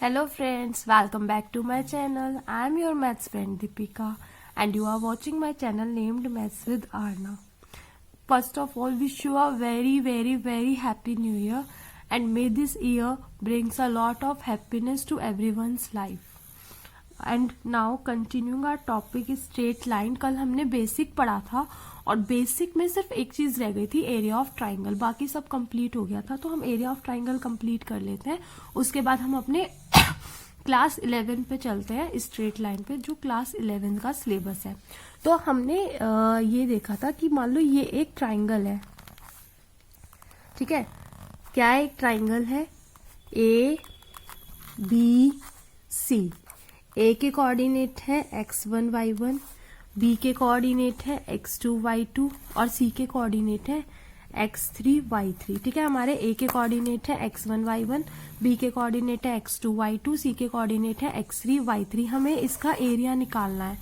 Hello friends, welcome back to my channel. I am your maths friend Deepika and you are watching my channel named Maths with Arna. First of all, wish you a very happy new year and may this year brings a lot of happiness to everyone's life. And now continuing our topic straight line. कल हमने basic पढ़ा था और basic में सिर्फ एक चीज रह गई थी, एरिया ऑफ ट्राइंगल. बाकी सब कंप्लीट हो गया था, तो हम एरिया ऑफ ट्राइंगल कंप्लीट कर लेते हैं. उसके बाद हम अपने क्लास 11 पे चलते हैं, स्ट्रेट लाइन पे, जो क्लास 11 का सिलेबस है. तो हमने ये देखा था कि मान लो ये एक ट्राइंगल है, ठीक है. क्या एक ट्राइंगल है? A B C. ए के कोऑर्डिनेट है x1 y1, बी के कोऑर्डिनेट है x2 y2 और सी के कोऑर्डिनेट है x3 y3. ठीक है, हमारे ए के कोऑर्डिनेट है x1 y1, बी के कोऑर्डिनेट है x2 y2, सी के कोऑर्डिनेट है x3 y3. हमें इसका एरिया निकालना है.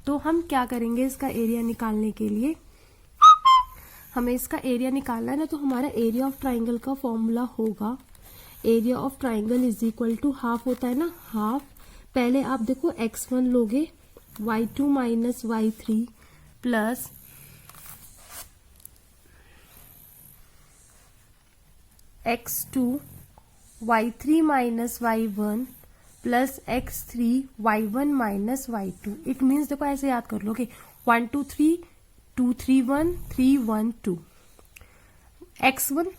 तो हम क्या करेंगे? इसका एरिया निकालने के लिए हमें इसका एरिया निकालना है ना, तो हमारा एरिया ऑफ ट्राइंगल का फॉर्मूला होगा, area of triangle is equal to half होता है ना, हाफ. पहले आप देखो x1 लोगे y2 minus y3 plus x2 y3 minus y1 plus x3 y1 minus y2. It means देखो ऐसे याद कर लोगे 1 2 3 2 3 1 3 1 2. x1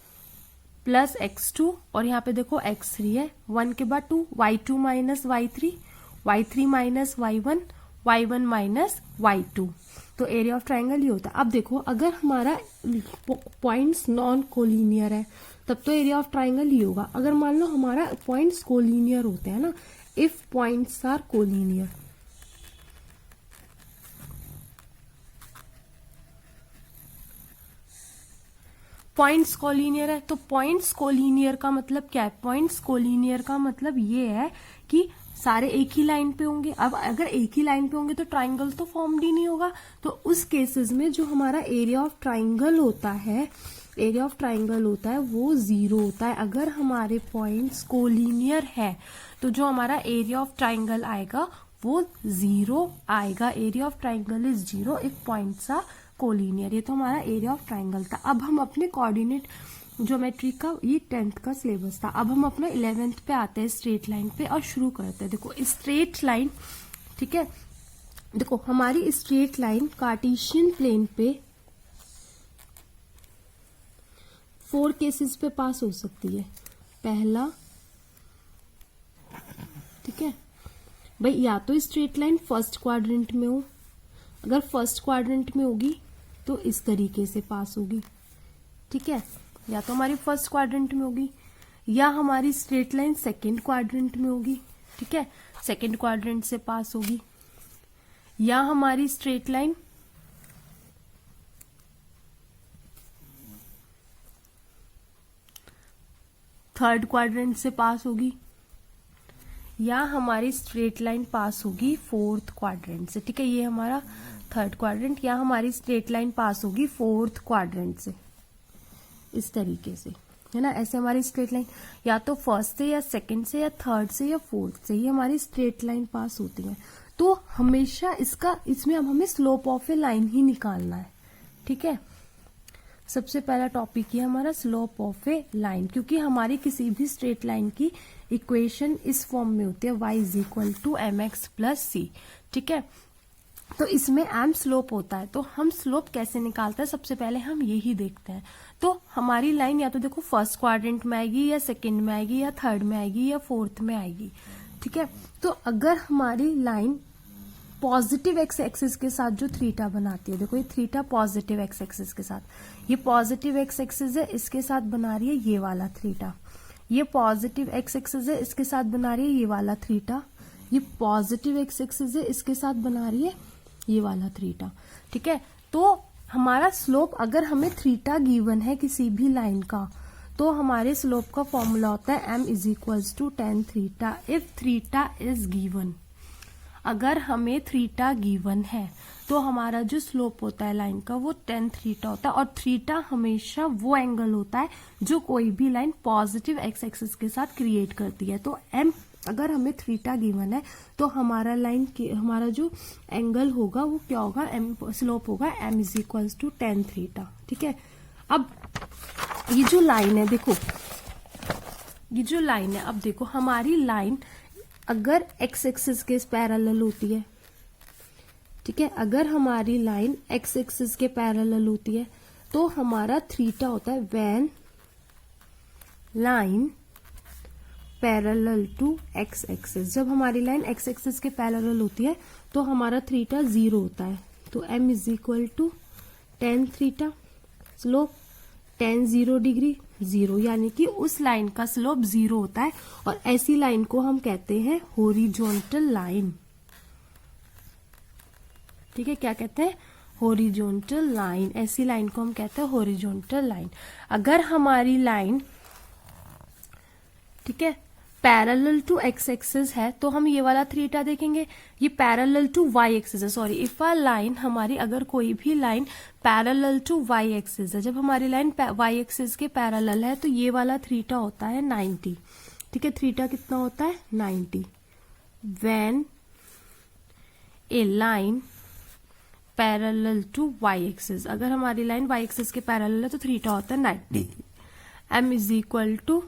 प्लस x2 और यहाँ पे देखो x3 है, 1 के बाद 2, y2 minus y3, y3 minus y1, y1 minus y2. तो एरिया ऑफ ट्राइंगल ये होता है. अब देखो अगर हमारा पॉइंट्स नॉन कोलिनियर है तब तो एरिया ऑफ ट्राइंगल ये होगा. अगर मान लो हमारा पॉइंट्स कोलिनियर होते हैं ना, if points are collinear, points collinear है, तो पॉइंट्स कोलिनियर का मतलब क्या है? पॉइंट्स कोलिनियर का मतलब ये है कि सारे एक ही लाइन पे होंगे. अब अगर एक ही लाइन पे होंगे तो ट्राइंगल तो फॉर्म्ड ही नहीं होगा. तो उस केसेस में जो हमारा एरिया ऑफ ट्राइंगल होता है, एरिया ऑफ ट्राइंगल होता है वो 0 होता है. अगर हमारे पॉइंट्स कोलिनियर है तो जो हमारा एरिया ऑफ ट्राइंगल आएगा वो 0 आएगा. Area of triangle is 0 if points are collinear. ये तो हमारा एरिया ऑफ ट्राइंगल था. अब हम अपने कोऑर्डिनेट ज्योमेट्री का, ये 10th का सिलेबस था. अब हम अपना 11th पे आते हैं, स्ट्रेट लाइन पे, और शुरू करते हैं. देखो स्ट्रेट लाइन, ठीक है. देखो हमारी स्ट्रेट लाइन कार्टेशियन प्लेन पे 4 केसेस पे पास हो सकती है. पहला, ठीक है भाई, या तो स्ट्रेट लाइन फर्स्ट क्वाड्रेंट में हो. अगर फर्स्ट क्वाड्रेंट में होगी तो इस तरीके से पास होगी, ठीक है. या तो हमारी फर्स्ट क्वाड्रेंट में होगी, या हमारी स्ट्रेट लाइन सेकंड क्वाड्रेंट में होगी, ठीक है, सेकंड क्वाड्रेंट से पास होगी. या हमारी स्ट्रेट लाइन थर्ड क्वाड्रेंट से पास होगी, या हमारी स्ट्रेट लाइन पास होगी फोर्थ क्वाड्रेंट से, ठीक है. ये हमारा थर्ड क्वाड्रेंट, या हमारी स्ट्रेट लाइन पास होगी फोर्थ क्वाड्रेंट से, इस तरीके से, है ना. ऐसे हमारी स्ट्रेट लाइन या तो फर्स्ट से या सेकंड से या थर्ड से या फोर्थ से, ये हमारी स्ट्रेट लाइन पास होती है. तो हमेशा इसमें अब हमें स्लोप ऑफ ए लाइन ही निकालना है, ठीक है. सबसे पहला टॉपिक ये हमारा स्लोप ऑफ ए लाइन, क्योंकि हमारी किसी भी स्ट्रेट लाइन की इक्वेशन इस फॉर्म में होती है, y is equal to mx plus C, ठीक है. तो इसमें m स्लोप होता है. तो हम स्लोप कैसे निकालते हैं, सबसे पहले हम यही देखते हैं. तो हमारी लाइन या तो देखो फर्स्ट क्वाड्रेंट में आएगी, या सेकंड में आएगी, या थर्ड में आएगी, या फोर्थ में आएगी, ठीक है. तो अगर हमारी लाइन पॉजिटिव एक्स एक्सिस के साथ जो थीटा बनाती है, देखो ये थीटा पॉजिटिव एक्स एक्सिस के साथ, ये पॉजिटिव एक्स एक्सिस है, इसके साथ बना रही है ये वाला थीटा. ये पॉजिटिव एक्स एक्सिस है, इसके साथ बना रही है ये वाला थीटा. ये पॉजिटिव एक्स एक्सिस है, इसके साथ बना रही है ये वाला थीटा, ठीक है. तो हमारा स्लोप, अगर हमें थीटा गिवन है किसी भी लाइन का, तो हमारे स्लोप का फॉर्मूला होता है m is equals to tan theta if theta is given. अगर हमें थीटा गिवन है तो हमारा जो स्लोप होता है लाइन का वो tan थीटा होता है, और थीटा हमेशा वो एंगल होता है जो कोई भी लाइन पॉजिटिव एक्स एक्सिस के साथ क्रिएट करती है। तो m, अगर हमें थीटा गिवन है तो हमारा लाइन हमारा जो एंगल होगा वो क्या होगा, m स्लोप होगा m is equals to tan theta. ठीक है, अब ये जो लाइन है देखो, ये जो लाइन है, अब देखो हमारी लाइन अगर एक्स एक्सिस के पैरेलल होती है, ठीक है, अगर हमारी लाइन एक्स एक्सिस के पैरेलल होती है तो हमारा थीटा होता है when line parallel to x axis. जब हमारी लाइन एक्स एक्सिस के पैरेलल होती है तो हमारा थीटा 0 होता है। तो m is equal to tan theta, slope tan 0 degree 0, यानी कि उस लाइन का स्लोप 0 होता है, और ऐसी लाइन को हम कहते हैं हॉरिजॉन्टल लाइन। ठीक है, क्या कहते हैं, हॉरिजॉन्टल लाइन। ऐसी लाइन को हम कहते हैं हॉरिजॉन्टल लाइन। अगर हमारी लाइन, ठीक है, पैरेलल टू एक्स एक्सिस है तो हम ये वाला थीटा देखेंगे, ये पैरेलल टू वाई एक्सिस है, सॉरी, इफ अ लाइन हमारी, अगर कोई भी line parallel to y axis है, जब हमारी लाइन वाई एक्सिस के पैरेलल है तो ये वाला थीटा होता है 90। ठीक है, थीटा कितना होता है 90 when a line parallel to y axis. अगर हमारी लाइन वाई एक्सिस के पैरेलल है तो थीटा होता है 90। m is equal to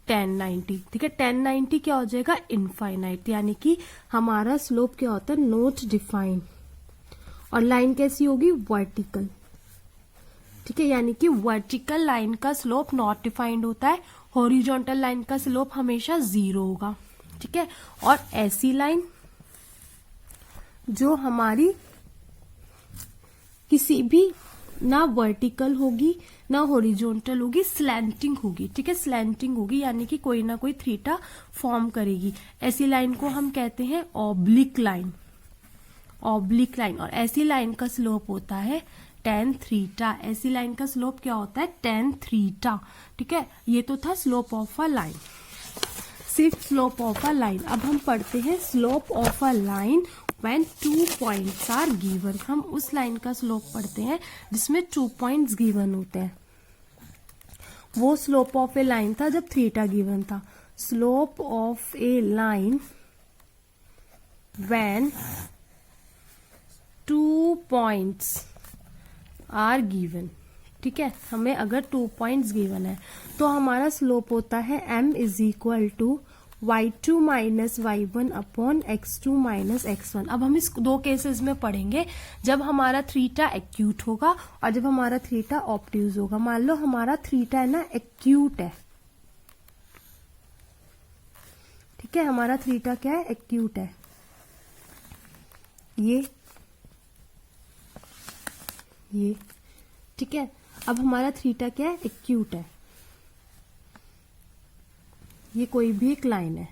tan 90। ठीक है, tan 90 क्या हो जाएगा, इनफाइनाइट, यानी कि हमारा स्लोप क्या होता है, नॉट डिफाइंड, और लाइन कैसी होगी, वर्टिकल। ठीक है, यानी कि वर्टिकल लाइन का स्लोप नॉट डिफाइंड होता है, हॉरिजॉन्टल लाइन का स्लोप हमेशा 0 होगा। ठीक है, और ऐसी लाइन जो हमारी किसी भी ना वर्टिकल होगी ना हॉरिजॉन्टल होगी, स्लैंटिंग होगी। ठीक है, स्लैंटिंग होगी यानी कि कोई ना कोई थीटा फॉर्म करेगी। ऐसी लाइन को हम कहते हैं ऑब्लिक लाइन, ऑब्लिक लाइन, और ऐसी लाइन का स्लोप होता है tan थीटा। ऐसी लाइन का स्लोप क्या होता है, tan थीटा। ठीक है, ये तो था स्लोप ऑफ अ लाइन, सिर्फ स्लोप ऑफ अ लाइन। अब हम पढ़ते हैं slope of a line when 2 points are given। हम उस लाइन का स्लोप पढ़ते हैं जिसमें 2 points given होते हैं। वो स्लोप ऑफ ए लाइन था जब थीटा गिवन था। Slope of A line when 2 points are given। ठीक है, हमें अगर 2 points given है तो हमारा स्लोप होता है m is equal to y2 minus y1 upon x2 minus x1। अब हम इस दो केसेस में पढ़ेंगे, जब हमारा थीटा एक्यूट होगा और जब हमारा थीटा ऑब्ट्यूज होगा। मान लो हमारा थीटा है ना एक्यूट है, ठीक है, हमारा थीटा क्या है, एक्यूट है। ये ठीक है, अब हमारा थीटा क्या है, एक्यूट है। ये कोई भी एक लाइन है,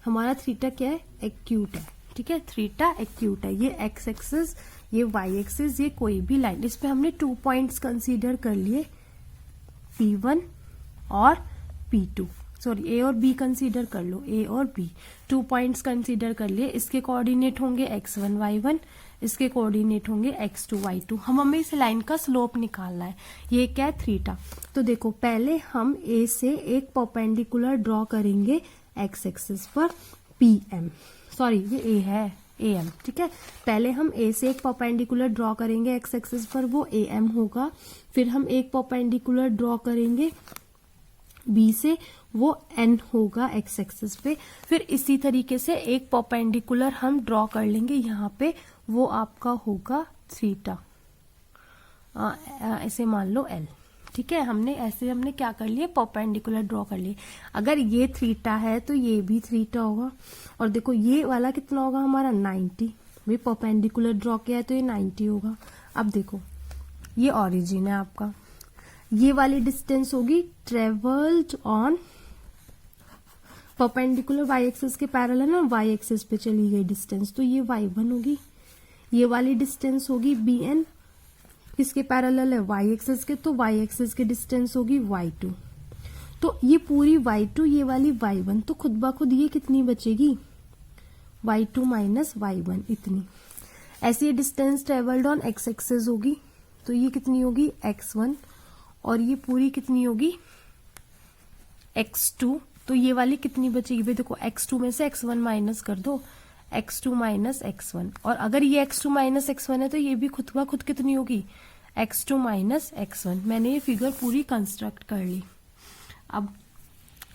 हमारा थीटा क्या है, एक्यूट है। ठीक है, थीटा एक्यूट है। ये एक्स एक्सिस, ये वाई एक्सिस, ये कोई भी लाइन, इस पे हमने 2 पॉइंट्स कंसीडर कर लिए, P1 और P2, सॉरी ए और बी कंसीडर कर लो, ए और बी 2 पॉइंट्स कंसीडर कर लिए। इसके कोऑर्डिनेट होंगे x1 y1, इसके कोऑर्डिनेट होंगे x2 y2। हमें इस लाइन का स्लोप निकालना है, ये क्या है, थीटा। तो देखो पहले हम ए से एक परपेंडिकुलर ड्रॉ करेंगे एक्स एक्सिस पर, PM, सॉरी ये ए है, AM। ठीक है, पहले हम ए से एक परपेंडिकुलर ड्रॉ करेंगे एक्स एक्सिस पर, वो AM होगा। फिर हम एक परपेंडिकुलर ड्रॉ करेंगे बी से, वो N होगा एक्स एक्सिस पे। फिर इसी तरीके से एक परपेंडिकुलर हम ड्रॉ कर लेंगे यहाँ पे, वो आपका होगा थीटा, ऐसे मान लो L। ठीक है, हमने क्या कर लिए, परपेंडिकुलर ड्रॉ कर लिए। अगर ये थीटा है तो ये भी थीटा होगा, और देखो ये वाला कितना होगा हमारा 90, भाई परपेंडिकुलर ड्रॉ किया है तो ये 90 होगा। अब देखो ये ऑरिजिन है आपका, ये वाली डिस्टेंस होगी travelled on perpendicular y axis के पैरेलल ना, वाई एक्सिस पे चली गई डिस्टेंस, तो ये y1 होगी। ये वाली डिस्टेंस होगी BN, किसके पैरेलल है, वाई एक्सिस के, तो वाई एक्सिस की डिस्टेंस होगी y2। तो ये पूरी y2, ये वाली y1, तो खुद ब खुद ये कितनी बचेगी, y2 माइनस y1 इतनी। ऐसी distance travelled on x axis होगी, तो ये कितनी होगी x1, और ये पूरी कितनी होगी x2। तो ये वाली कितनी बचेगी भाई, देखो x2 में से x1 माइनस कर दो, x2 माइनस x1, और अगर ये x2 माइनस x1 है तो ये भी खुद ब खुद कितनी होगी x2 माइनस x1। मैंने ये फिगर पूरी कंस्ट्रक्ट कर ली। अब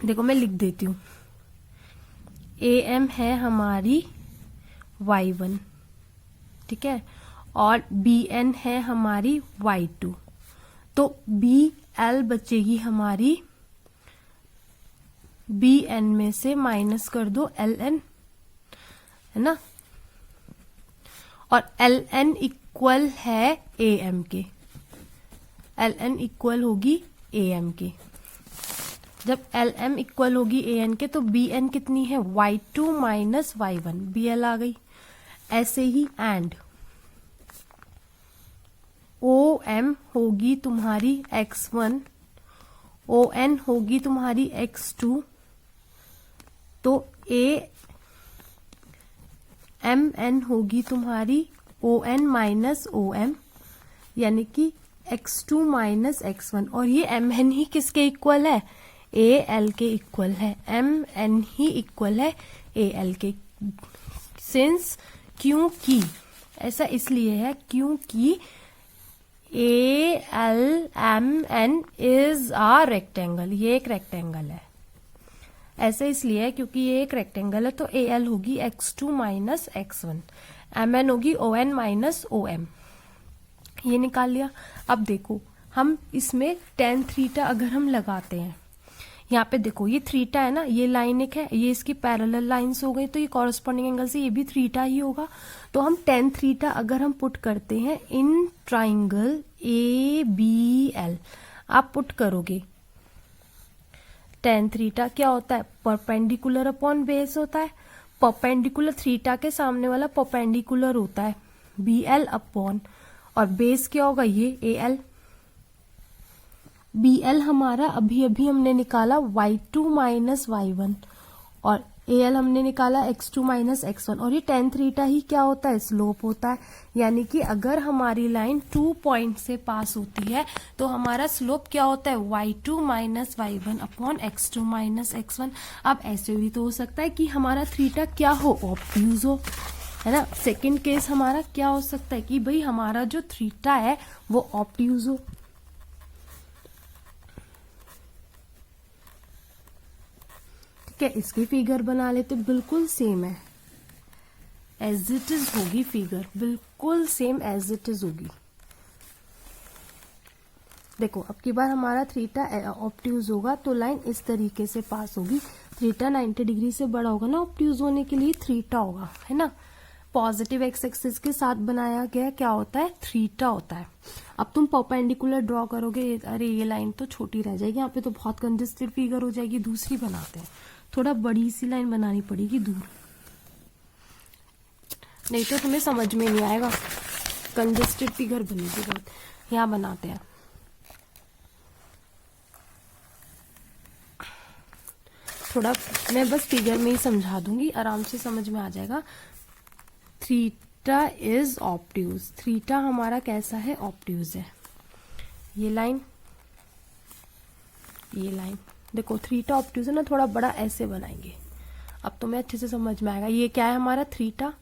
देखो मैं लिख देती हूँ, am है हमारी y1, ठीक है, और bn है हमारी y2, तो bl बचेगी हमारी, bn में से माइनस कर दो ln, है ना, और ln इक्वल है am के, ln इक्वल होगी am के। जब lm इक्वल होगी an के तो bn कितनी है y2 माइनस y1, bl आ गई। ऐसे ही एंड om होगी तुम्हारी x1, on होगी तुम्हारी x2, तो mn होगी तुम्हारी on माइनस om, यानी कि x2 माइनस x1, और ये mn ही किसके इक्वल है, al के इक्वल है, mn ही इक्वल है al के। सिंस, क्योंकि, ऐसा इसलिए है क्योंकि ALMN इज अ रेक्टेंगल, ये एक रेक्टेंगल है। ऐसा इसलिए है क्योंकि ये एक रेक्टेंगल है, तो AL होगी x2 माइनस x1, MN होगी ON माइनस OM। ये निकाल लिया। अब देखो हम इसमें tan थीटा अगर हम लगाते हैं, यहाँ पे देखो ये थीटा है ना, ये लाइन एक है, ये इसकी पैरेलल लाइंस हो गई, तो ये कॉरस्पॉन्डिंग एंगल से ये भी थीटा ही होगा। तो हम tan थीटा अगर हम पुट करते हैं इन ट्राइंगल ABL, आप पुट करोगे tan थीटा क्या होता है, परपेंडिकुलर अपॉन बेस होता है, परपेंडिकुलर थीटा के सामने वाला परपेंडिकुलर होता है BL अपॉन, और बेस क्या होगा ये AL। BL हमारा अभी अभी हमने निकाला y2 माइनस y1, और AL हमने निकाला x2 माइनस x1, और ये tan थीटा ही क्या होता है, स्लोप होता है। यानी कि अगर हमारी लाइन 2 पॉइंट से पास होती है तो हमारा स्लोप क्या होता है, y2 minus y1 upon x2 minus x1। अब ऐसे भी तो हो सकता है कि हमारा थीटा क्या हो, ऑब्ट्यूज हो, है ना। सेकंड केस हमारा क्या हो सकता है कि भाई हमारा जो थीटा है वो ऑब्ट्यूज हो। क्या इसकी फिगर बना लेते, बिल्कुल सेम है, एज इट इज होगी फिगर, बिल्कुल सेम एज इट इज होगी। देखो अब की बार हमारा थीटा ऑब्ट्यूज होगा तो लाइन इस तरीके से पास होगी, थीटा 90 डिग्री से बड़ा होगा ना ऑब्ट्यूज होने के लिए, थीटा होगा, है ना। पॉजिटिव एक्स एक्सिस के साथ बनाया गया क्या होता है, थीटा होता है। अब तुम परपेंडिकुलर ड्रॉ करोगे, अरे ये लाइन तो छोटी रह जाएगी, यहाँ पे तो बहुत कंजेस्टेड फिगर हो जाएगी, दूसरी बनाते हैं, थोड़ा बड़ी सी लाइन बनानी पड़ेगी दूर, नहीं तो तुम्हें समझ में नहीं आएगा, कंजेस्टेड फिगर बनेगी बहुत। यहाँ बनाते हैं, थोड़ा मैं बस फिगर में ही समझा दूंगी, आराम से समझ में आ जाएगा। थीटा इज ऑब्ट्यूज, थीटा हमारा कैसा है, ऑब्ट्यूज है। ये लाइन, ये लाइन देखो थीटा ऑब्ट्यूज है ना, थोड़ा बड़ा ऐसे बनाएंगे, अब तुम्हें अच्छे से समझ में आएगा। ये क्या है हमारा थीटा,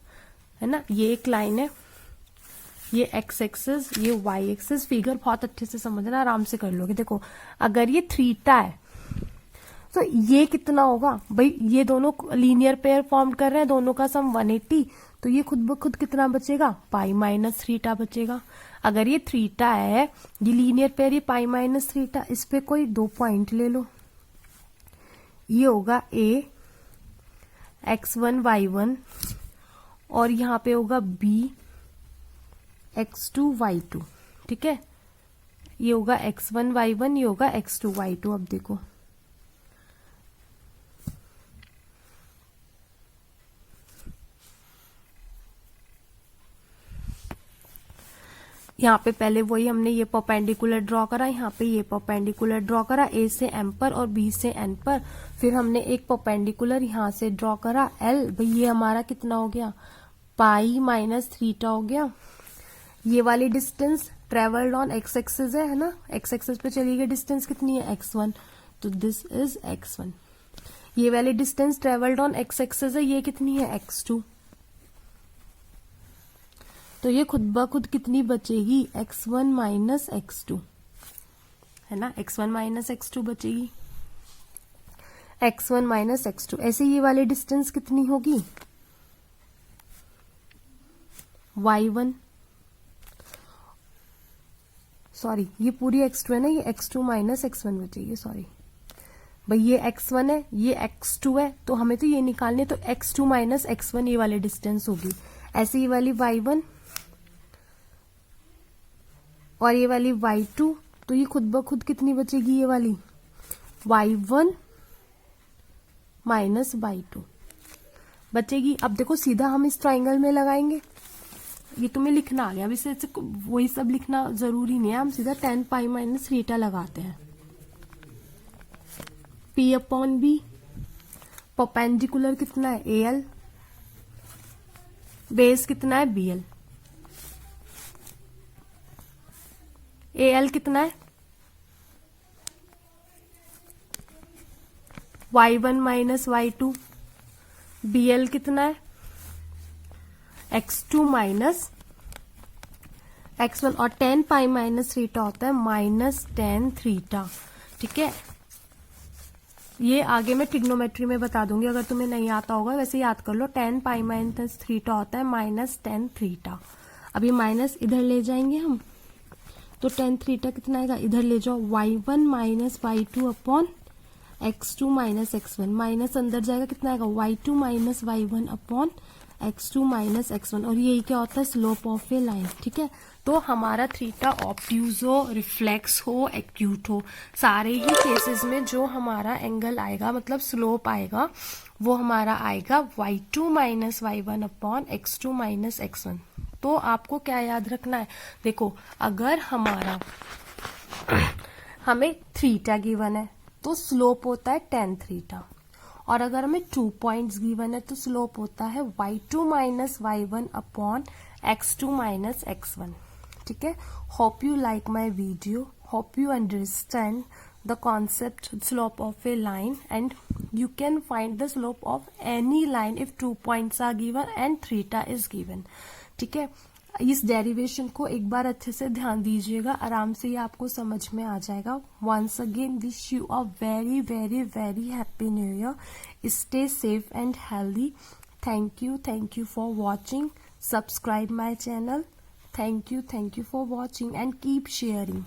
है ना, ये एक लाइन है, ये एक्स एक्सिस, ये वाई एक्सिस। फिगर बहुत अच्छे से समझना, आराम से कर लोगे। देखो अगर ये थीटा है तो ये कितना होगा भाई, ये दोनों लीनियर पेयर फॉर्म कर रहे हैं, दोनों का सम 180, तो ये खुद ब खुद कितना बचेगा, पाई माइनस थीटा बचेगा। अगर ये थीटा है, ये लीनियर पेयर, ये पाई माइनस थीटा, इस पे कोई 2 पॉइंट ले लो, ये होगा A x1 y1, और यहाँ पे होगा B x2 y2, ठीक है। ये होगा x1 y1, ये होगा x2 y2। अब देखो यहाँ पे पहले वही हमने ये परपेंडिकुलर ड्रॉ करा, यहाँ पे ये परपेंडिकुलर ड्रॉ करा ए से एम पर और बी से एन पर, फिर हमने एक परपेंडिकुलर यहाँ से ड्रॉ करा एल, भाई ये हमारा कितना हो गया पाई माइनस थीटा हो गया। ये वाली distance travelled on x axis है ना, एक्स एक्सिस पे चली गई डिस्टेंस कितनी है x1, तो दिस इज x1। ये वाली distance travelled on x axis है, ये कितनी है x2, तो ये खुद ब खुद कितनी बचेगी x1 माइनस x2, है ना, x1 माइनस x2 बचेगी, x1 माइनस x2। ऐसे ये वाली डिस्टेंस कितनी होगी y1, सॉरी ये पूरी x2 है ना, ये x2 माइनस x1 बचेगी, सॉरी भाई ये x1 है ये x2 है, तो हमें तो ये निकालने, तो x2 माइनस x1 ये वाली डिस्टेंस होगी। ऐसे ये वाली y1 और ये वाली y2, तो ये खुद ब खुद कितनी बचेगी, ये वाली y1 माइनस y2 बचेगी। अब देखो सीधा हम इस ट्राइंगल में लगाएंगे, ये तुम्हें लिखना आ गया, अब इसे वही सब लिखना जरूरी नहीं है, हम सीधा tan पाई माइनस थीटा लगाते हैं। P अपॉन बी, परपेंडिकुलर कितना है AL, बेस कितना है BL, AL कितना है y1 माइनस y2, BL कितना है x2 माइनस x1, और tan पाई माइनस थीटा होता है माइनस tan थीटा, ठीक है। ये आगे मैं ट्रिग्नोमेट्री में बता दूंगी, अगर तुम्हें नहीं आता होगा वैसे याद कर लो, tan पाई माइनस थीटा होता है माइनस tan थीटा। अब ये माइनस इधर ले जाएंगे हम, तो tan थीटा कितना आएगा, इधर ले जाओ y1 minus y2 upon x2 minus x1, minus अंदर जाएगा कितना आएगा y2 minus y1 upon x2 minus x1, और यही क्या होता है स्लोप ऑफ ए लाइन, ठीक है। तो हमारा थीटा ऑब्ट्यूज हो, रिफ्लेक्स हो, एक्यूट हो, सारे ही केसेस में जो हमारा एंगल आएगा मतलब स्लोप आएगा वो हमारा आएगा y2 minus y1 upon x2 minus x1। तो आपको क्या याद रखना है, देखो अगर हमें थीटा गिवन है तो स्लोप होता है tan थीटा, और अगर हमें 2 पॉइंट्स गिवन है तो स्लोप होता है y2 minus y1 upon x2 minus x1, ठीक है। Hope you like my video, hope you understand the concept slope of A line, and you can find the slope of any line if 2 points are given and theta is given, ठीक है। इस derivation को एक बार अच्छे से ध्यान दीजिएगा, आराम से ये आपको समझ में आ जाएगा। Once again wish you a very very very happy new year, stay safe and healthy. Thank you for watching, subscribe my channel, thank you for watching and keep sharing.